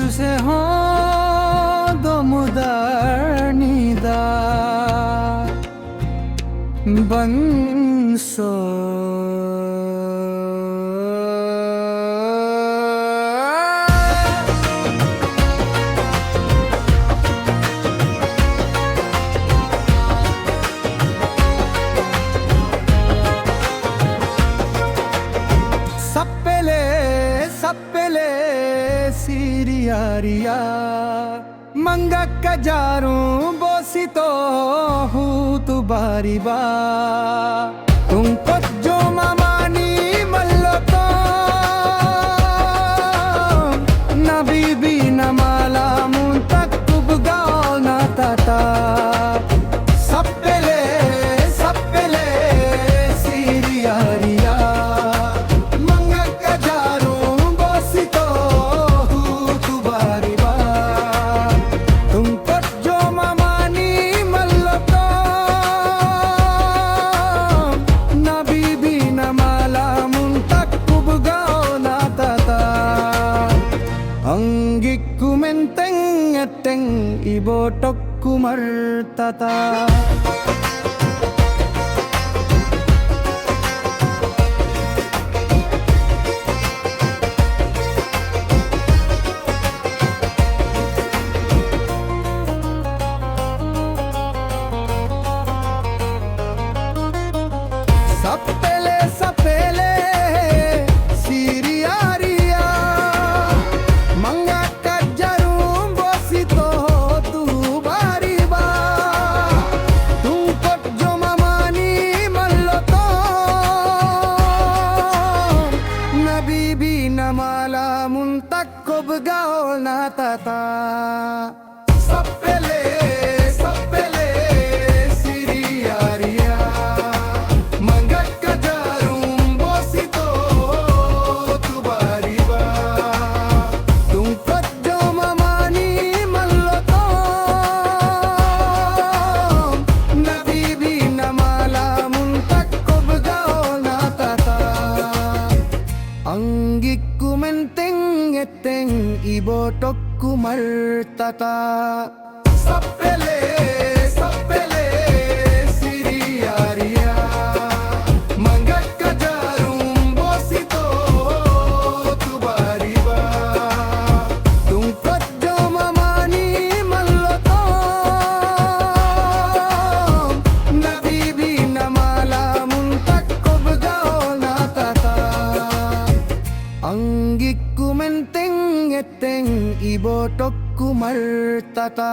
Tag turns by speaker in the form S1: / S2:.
S1: 주세요 너무 달니다 번소 Sapele siriaria manga kajaru bosito hutu bariba tungkot jo mamani malloto nabibi namala muntak kubgal na tata sapele siriaria Anggiku menteng eteng ibotokku martata Sapele siriaria manga kajarum bosito tu bariba tungkot jo mamani malloto nabibi namala muntak kobgaol na tata sapele siriaria manga kajarum bosito tu bariba tungkot jo mamani malloto nabibi namala muntak kobgaol na tata anggikku menteng eteng ibotokku martata sapele siriaria manga kajarum bosito tu bariba tungkot jo mamani malloto nabibi namala muntak kobgaol na tata anggikku menteng eteng ibotokku martata